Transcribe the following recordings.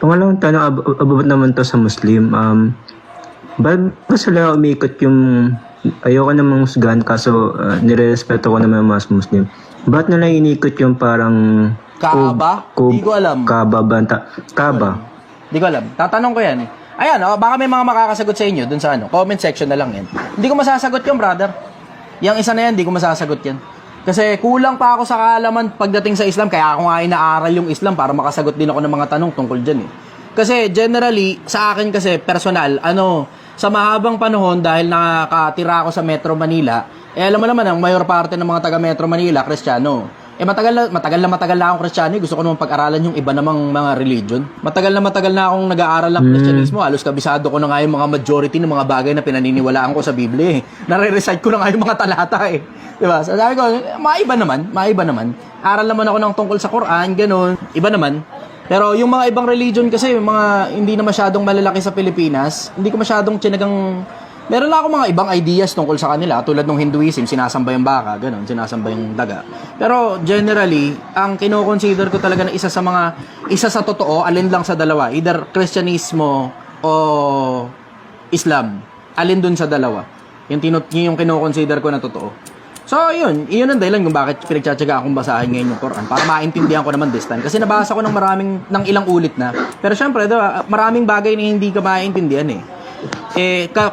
Pangalawang tanong about naman to sa Muslim. Ba't ba sila umikot yung ayoko namang husgahan kaso nirerespeto ko naman yung mga Muslim. Ba't nila inikot yung parang Kaaba? Hindi ko alam. Kaaba banta. Kaaba. Hindi ko alam. Tatanong ko yan eh. Ayan, baka may mga makakasagot sa inyo dun sa comment section na lang yan. Hindi ko masasagot yung brother. Yung isa na yan, hindi ko masasagot yan. Kasi kulang pa ako sa kaalaman pagdating sa Islam, kaya ako nga inaaral yung Islam para makasagot din ako ng mga tanong tungkol dyan eh. Kasi generally, sa akin kasi personal, sa mahabang panahon dahil nakatira ako sa Metro Manila, alam mo naman, ang mayor parte ng mga taga Metro Manila, Kristiyano. Matagal na akong Kristiyano. Gusto ko naman pag-aralan yung iba namang mga religion. Matagal na akong nag-aaral ng Kristyanismo. Halos kabisado ko na nga yung mga majority ng mga bagay na pinaniniwalaan ko sa Biblia eh. Nare-recite ko na nga yung mga talata eh. Diba? So sabi ko, maiba naman. Aral naman ako ng tungkol sa Quran, ganun. Iba naman. Pero yung mga ibang religion kasi, yung mga hindi na masyadong malalaki sa Pilipinas, hindi ko masyadong tinagang. Meron lang ako mga ibang ideas tungkol sa kanila, tulad ng Hinduism, sinasamba yung baka, ganun, sinasamba yung daga. Pero generally, ang kino-consider ko talaga na isa sa totoo, alin lang sa dalawa, either Kristyanismo o Islam. Alin dun sa dalawa. Yung kino-consider ko na totoo. So, yun ang dahilan kung bakit pinagtsatsaga akong basahin ngayon yung Quran para maintindihan ko naman this time. Kasi nabasa ko ng ilang ulit na. Pero syempre, diba, maraming bagay na hindi ka maintindihan eh.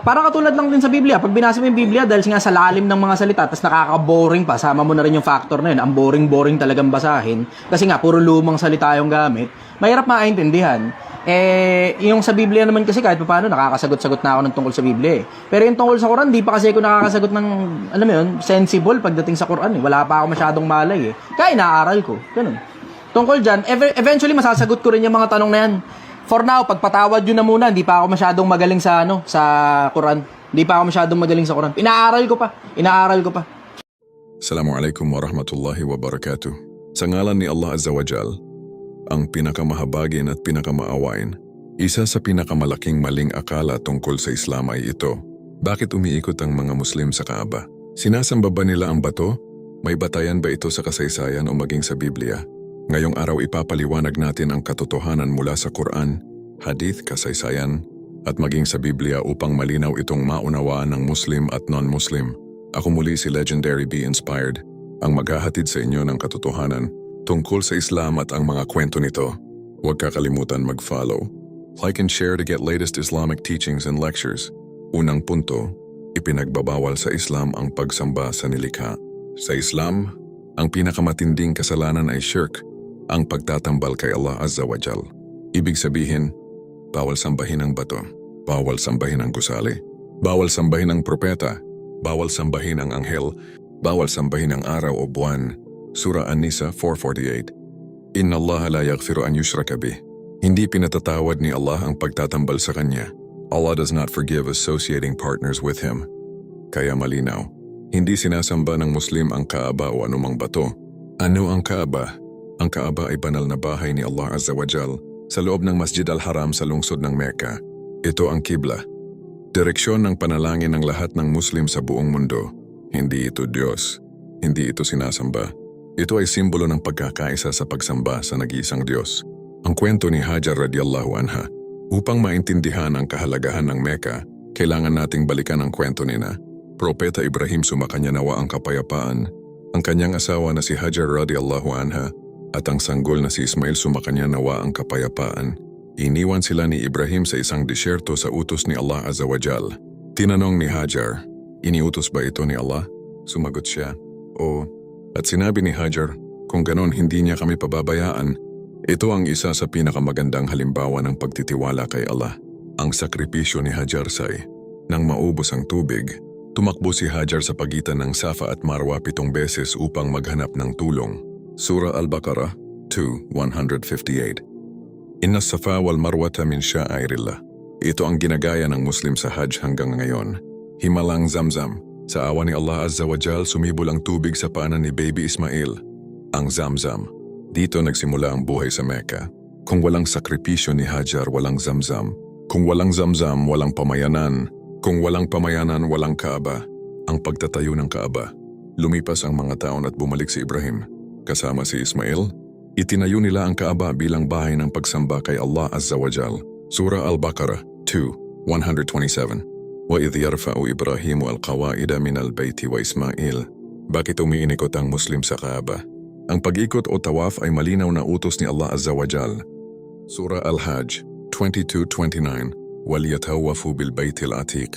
Parang katulad lang din sa Biblia. Pag binasa mo yung Biblia, dahil nga sa lalim ng mga salita, tapos nakaka-boring pa, sama mo na rin yung factor na yun. Ang boring talagang basahin. Kasi nga, puro lumang salita yung gamit. Mahirap maintindihan. Yung sa Biblia naman kasi kahit paano, nakakasagot-sagot na ako ng tungkol sa Biblia eh. Pero yung tungkol sa Quran, di pa kasi ako nakakasagot ng, alam mo yun, sensible pagdating sa Quran eh. Wala pa ako masyadong malay eh. Kaya inaaral ko. Ganun. Tungkol dyan, eventually masasagot ko rin yung mga tanong na yan. For now, pagpatawad yun na muna, hindi pa ako masyadong magaling sa Quran. Hindi pa ako masyadong magaling sa Quran. Inaaral ko pa. Assalamualaikum warahmatullahi wabarakatuh. Sa ngalan ni Allah Azza wa Jal, ang pinakamahabagin at pinakamaawain, isa sa pinakamalaking maling akala tungkol sa Islam ay ito. Bakit umiikot ang mga Muslim sa Kaaba? Sinasamba ba nila ang bato? May batayan ba ito sa kasaysayan o maging sa Biblia? Ngayong araw ipapaliwanag natin ang katotohanan mula sa Quran, Hadith, kasaysayan, at maging sa Biblia upang malinaw itong maunawaan ng Muslim at non-Muslim. Ako muli si Legendary Be Inspired, ang maghahatid sa inyo ng katotohanan tungkol sa Islam at ang mga kwento nito. Huwag kakalimutan mag-follow, like and share to get latest Islamic teachings and lectures. Unang punto, ipinagbabawal sa Islam ang pagsamba sa nilikha. Sa Islam, ang pinakamatinding kasalanan ay shirk, ang pagtatambal kay Allah Azza wa Jal. Ibig sabihin, bawal sambahin ang bato, bawal sambahin ang gusali, bawal sambahin ang propeta, bawal sambahin ang anghel, bawal sambahin ang araw o buwan. Surah An-Nisa 4:48. Inna Allah la yaghfiru an yushraka bih. Hindi pinatatawad ni Allah ang pagtatambal sa Kanya. Allah does not forgive associating partners with Him. Kaya malinaw, hindi sinasamba ng Muslim ang Kaaba o anumang bato. Ano ang Kaaba? Ang Kaaba ay banal na bahay ni Allah Azza wa Jal sa loob ng Masjid al-Haram sa lungsod ng Mecca. Ito ang Qibla, direksyon ng panalangin ng lahat ng Muslim sa buong mundo. Hindi ito Diyos, hindi ito sinasamba. Ito ay simbolo ng pagkakaisa sa pagsamba sa nag-iisang Diyos. Ang kwento ni Hajar radiyallahu anha. Upang maintindihan ang kahalagahan ng Mecca, kailangan nating balikan ang kwento nina. Propeta Ibrahim sumakanya nawa ang kapayapaan. Ang kanyang asawa na si Hajar radiyallahu anha at ang sanggol na si Ismail sumakanya nawa ang kapayapaan. Iniwan sila ni Ibrahim sa isang disyerto sa utos ni Allah Azza wa Jal. Tinanong ni Hajar, iniutos ba ito ni Allah? Sumagot siya, oo. At sinabi ni Hajar, kung ganon hindi niya kami pababayaan. Ito ang isa sa pinakamagandang halimbawa ng pagtitiwala kay Allah. Ang sakripisyo ni Hajar say, nang maubos ang tubig, tumakbo si Hajar sa pagitan ng Safa at Marwa 7 beses upang maghanap ng tulong. Surah Al-Baqarah 2:158. Inna Safa wal Marwata min sya'airillah. Ito ang ginagaya ng Muslim sa Hajj hanggang ngayon. Himalang Zamzam. Sa awa ni Allah Azza wa Jal, sumibol ang tubig sa paanan ni Baby Ismail. Ang Zamzam. Dito nagsimula ang buhay sa Mecca. Kung walang sakripisyo ni Hajar, walang Zamzam. Kung walang Zamzam, walang pamayanan. Kung walang pamayanan, walang Kaaba. Ang pagtatayo ng Kaaba. Lumipas ang mga taon at bumalik si Ibrahim. Kasama si Ismail, Itinayo nila ang Kaaba bilang bahay ng pagsamba kay Allah Azza wa Jal. Surah Al-Baqarah 2:127. وَإِذْ يَرْفَعُ إِبْرَاهِيمُ الْقَوَائِدَ مِنَ الْبَيْتِ وَإِسْمَائِيل. Bakit umiinikot ang Muslim sa Kaaba? Ang pag-ikot o tawaf ay malinaw na utos ni Allah Azza wa Jal. Surah Al-Hajj 22:29. وَلْيَتَوَّفُوا بِالْبَيْتِ الْعَتِيقِ.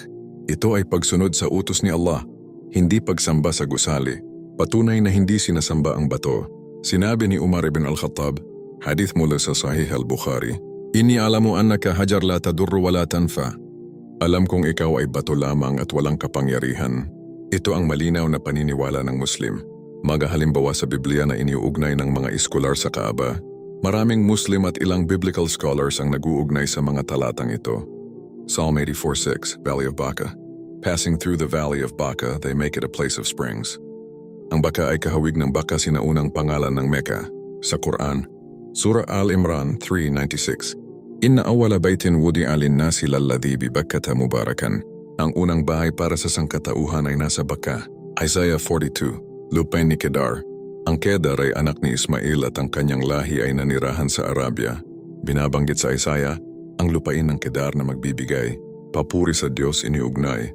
Ito ay pagsunod sa utos ni Allah, hindi pagsamba sa gusali. Patunay na hindi sinasamba ang bato. Sinabi ni Umar ibn al-Khattab, hadith mula sa Sahih al-Bukhari, "Inni alamu annaka hajar la tadurru wa la tanfa." Alam kong ikaw ay bato lamang at walang kapangyarihan. Ito ang malinaw na paniniwala ng Muslim. Magahalimbawa sa Biblia na iniuugnay ng mga iskolar sa Kaaba. Maraming Muslim at ilang biblical scholars ang naguugnay sa mga talatang ito. Psalm 84:6, Valley of Baca. Passing through the Valley of Baca, they make it a place of springs. Ang Baca ay kahawig ng Baca sinaunang pangalan ng Mecca. Sa Quran, Surah Al-Imran 3:96. Inna awwala baytin wudi'a lin-nasi lalladhi bi Bakkata mubarakan. Ang unang bahay para sa sangkatauhan ay nasa Baca. Isaiah 42. Lupain ni Kedar. Ang Kedar ay anak ni Ismail at ang kanyang lahi ay nanirahan sa Arabia. Binabanggit sa Isaiah, ang lupain ng Kedar na magbibigay, papuri sa Diyos iniugnay.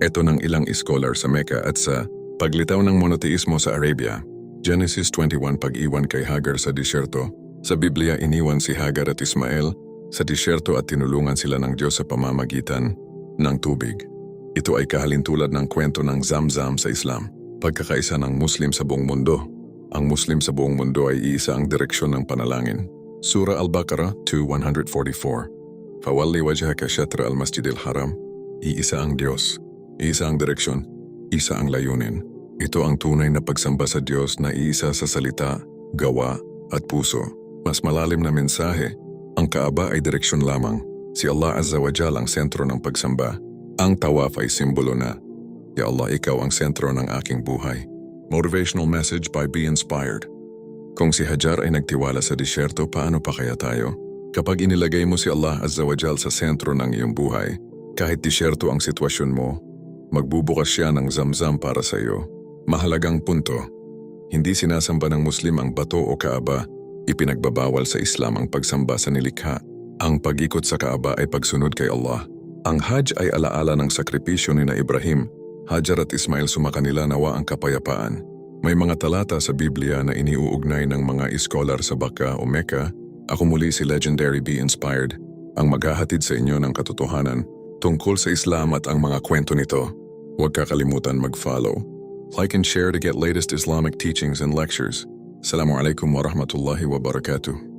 Ito ng ilang iskolar sa Mecca at sa paglitaw ng monoteismo sa Arabia. Genesis 21 pag-iwan kay Hagar sa disyerto. Sa Biblia iniwan si Hagar at Ismael sa disyerto at tinulungan sila ng Diyos sa pamamagitan ng tubig. Ito ay kahalintulad ng kwento ng Zamzam sa Islam. Pagkakaisa ng Muslim sa buong mundo. Ang Muslim sa buong mundo ay iisa ang direksyon ng panalangin. Surah Al-Baqarah 2:144. Fawalli wajhaka shatra al-masjidil haram. Iisa ang Diyos. Iisa ang direksyon. Isa ang layunin. Ito ang tunay na pagsamba sa Diyos na iisa sa salita, gawa, at puso. Mas malalim na mensahe, ang Kaaba ay direksyon lamang. Si Allah Azza wa Jal ang sentro ng pagsamba. Ang tawaf ay simbolo na, Ya Allah, ikaw ang sentro ng aking buhay. Motivational message by Be Inspired. Kung si Hajar ay nagtiwala sa disyerto, paano pa kaya tayo? Kapag inilagay mo si Allah Azza wa Jal sa sentro ng iyong buhay, kahit disyerto ang sitwasyon mo, magbubukas siya ng Zamzam para sa iyo. Mahalagang punto, hindi sinasamba ng Muslim ang bato o Kaaba, ipinagbabawal sa Islam ang pagsamba sa nilikha. Ang pag-ikot sa Kaaba ay pagsunod kay Allah. Ang Hajj ay alaala ng sakripisyo ni na Ibrahim, Hajar at Ismail sumakanila nawa ang kapayapaan. May mga talata sa Biblia na iniuugnay ng mga iskolar sa Baca o Mecca. Ako muli si Legendary Be Inspired, ang maghahatid sa inyo ng katotohanan tungkol sa Islam at ang mga kwento nito. Huwag kakalimutan mag-follow, like and share to get latest Islamic teachings and lectures. Assalamu alaikum wa rahmatullahi wa barakatuh.